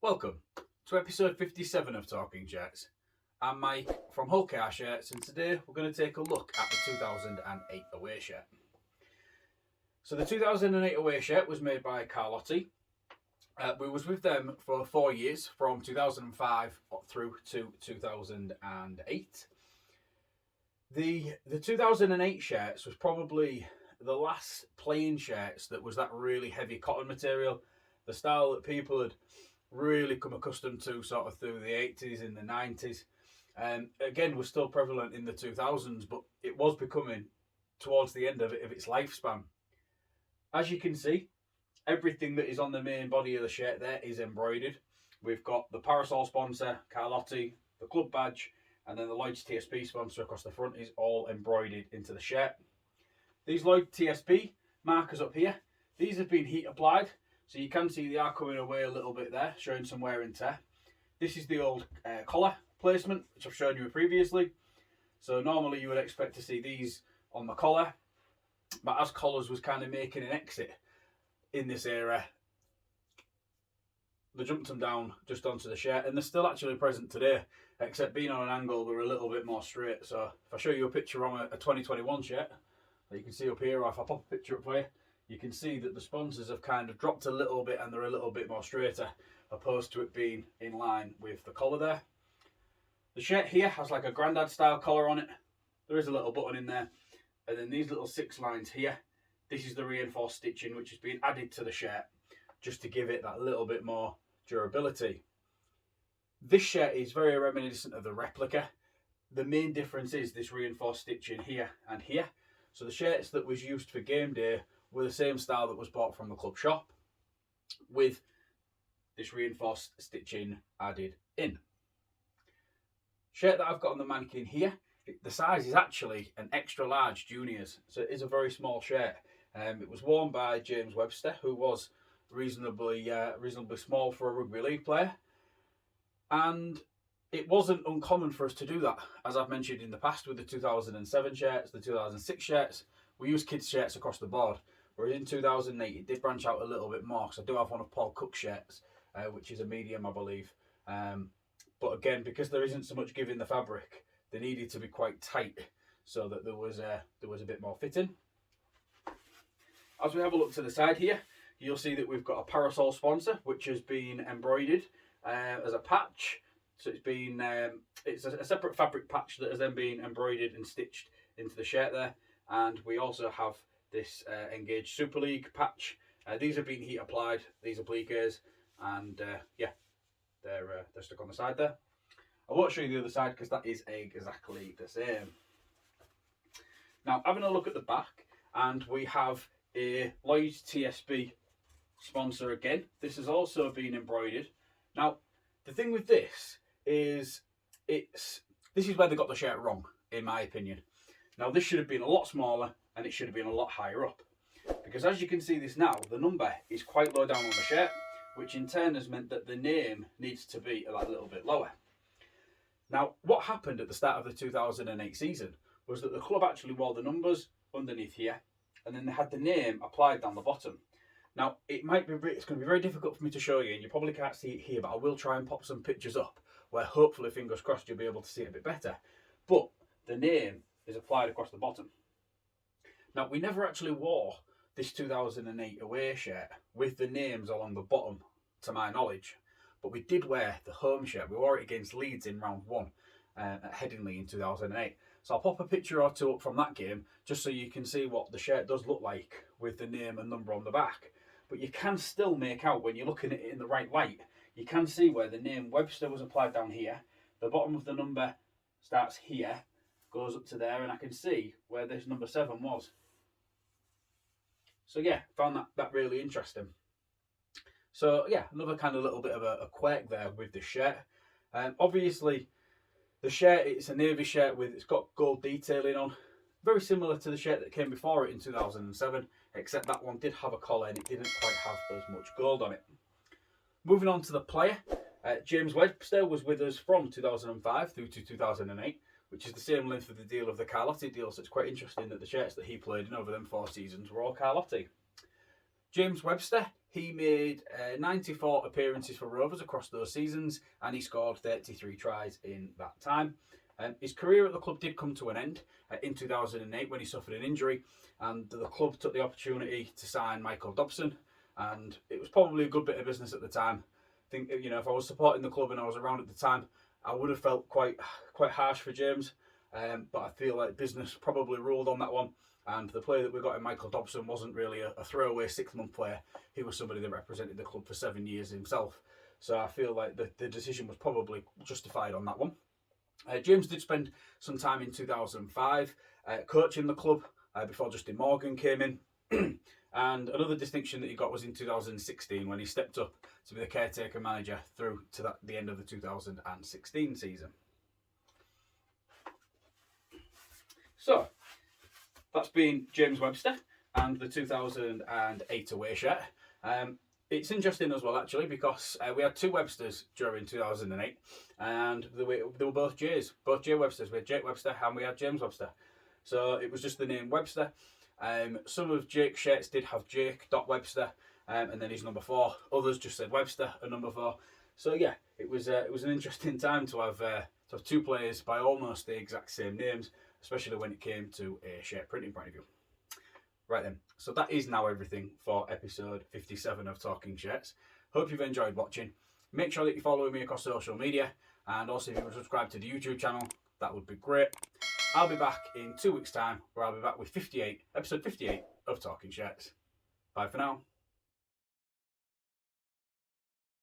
Welcome to episode 57 of Talking Shirts. I'm Mike from Hull Car Shirts, and today we're going to take a look at the 2008 away shirt. So the 2008 away shirt was made by Carlotti. We was with them for 4 years, from 2005 through to 2008. The 2008 shirts was probably the last plain shirts that was that really heavy cotton material, the style that people had really come accustomed to sort of through the 80s and the 90s. Again, was still prevalent in the 2000s, but it was becoming towards the end of its lifespan. As you can see, everything that is on the main body of the shirt there is embroidered. We've got the parasol sponsor, Carlotti, the club badge, and then the Lloyd's TSP sponsor across the front is all embroidered into the shirt. These Lloyd TSP markers up here, these have been heat applied. So you can see they are coming away a little bit there, showing some wear and tear. This is the old collar placement, which I've shown you previously. So normally you would expect to see these on the collar, but as collars was kind of making an exit in this era, they jumped them down just onto the shirt, and they're still actually present today, except being on an angle, they're a little bit more straight. So if I show you a picture on a 2021 shirt, that you can see up here, or if I pop a picture up for you, you can see that the sponsors have kind of dropped a little bit and they're a little bit more straighter, opposed to it being in line with the collar there. The shirt here has like a grandad style collar on it. There is a little button in there. And then these little 6 lines here, this is the reinforced stitching which has been added to the shirt just to give it that little bit more durability. This shirt is very reminiscent of the replica. The main difference is this reinforced stitching here and here. So the shirts that was used for game day were the same style that was bought from the club shop, with this reinforced stitching added in. Shirt that I've got on the mannequin here, the size is actually an extra large juniors, so it is a very small shirt. It was worn by James Webster, who was reasonably small for a rugby league player, and it wasn't uncommon for us to do that. As I've mentioned in the past with the 2007 shirts, the 2006 shirts, we use kids shirts across the board. Whereas in 2008, it did branch out a little bit more, because I do have one of Paul Cook's shirts, which is a medium, I believe. But again, because there isn't so much give in the fabric, they needed to be quite tight so that there was a bit more fitting. As we have a look to the side here, you'll see that we've got a parasol sponsor, which has been embroidered as a patch. So it's a separate fabric patch that has then been embroidered and stitched into the shirt there. And we also have this Engage Super League patch. These have been heat applied, these appliques, and yeah, they're stuck on the side there. I won't show you the other side because that is exactly the same. Now, having a look at the back, and we have a Lloyd's TSB sponsor again. This has also been embroidered. Now, the thing with this is this is where they got the shirt wrong, in my opinion. Now, this should have been a lot smaller, and it should have been a lot higher up, because as you can see this now, the number is quite low down on the shirt, which in turn has meant that the name needs to be a little bit lower. Now, what happened at the start of the 2008 season was that the club actually wore the numbers underneath here, and then they had the name applied down the bottom. Now, it's going to be very difficult for me to show you, and you probably can't see it here, but I will try and pop some pictures up where hopefully, fingers crossed, you'll be able to see it a bit better. But the name is applied across the bottom. Now, we never actually wore this 2008 away shirt with the names along the bottom, to my knowledge. But we did wear the home shirt. We wore it against Leeds in round 1 at Headingley in 2008. So I'll pop a picture or two up from that game, just so you can see what the shirt does look like with the name and number on the back. But you can still make out, when you're looking at it in the right light, you can see where the name Webster was applied down here. The bottom of the number starts here, goes up to there, and I can see where this number 7 was. So yeah, found that really interesting. So yeah, another kind of little bit of a quirk there with the shirt. Obviously, the shirt, it's a navy shirt it's got gold detailing on. Very similar to the shirt that came before it in 2007, except that one did have a collar and it didn't quite have as much gold on it. Moving on to the player, James Webster was with us from 2005 through to 2008, which is the same length of the deal of the Carlotti deal, so it's quite interesting that the shirts that he played in over them 4 seasons were all Carlotti. James Webster, He made 94 appearances for Rovers across those seasons, and he scored 33 tries in that time. His career at the club did come to an end in 2008 when he suffered an injury, and the club took the opportunity to sign Michael Dobson, and it was probably a good bit of business at the time. I think, you know, if I was supporting the club and I was around at the time, I would have felt quite harsh for James, but I feel like business probably ruled on that one. And the player that we got in Michael Dobson wasn't really a throwaway 6-month player. He was somebody that represented the club for 7 years himself. So I feel like the decision was probably justified on that one. James did spend some time in 2005 coaching the club before Justin Morgan came in. And another distinction that he got was in 2016 when he stepped up to be the caretaker manager through to the end of the 2016 season. So, that's been James Webster and the 2008 away shirt. It's interesting as well, actually, because we had 2 Websters during 2008, and they were both J's, both J Websters. We had Jake Webster and we had James Webster. So it was just the name Webster. Some of Jake's shirts did have Jake.Webster, and then his number 4. Others just said Webster and number 4. So yeah, it was an interesting time to have 2 players by almost the exact same names, especially when it came to a shirt printing point of view. Right then, so that is now everything for episode 57 of Talking Shirts. Hope you've enjoyed watching. Make sure that you follow me across social media, and also if you would subscribe to the YouTube channel, that would be great. I'll be back in 2 weeks' time, where I'll be back with episode 58 of Talking Shirts. Bye for now.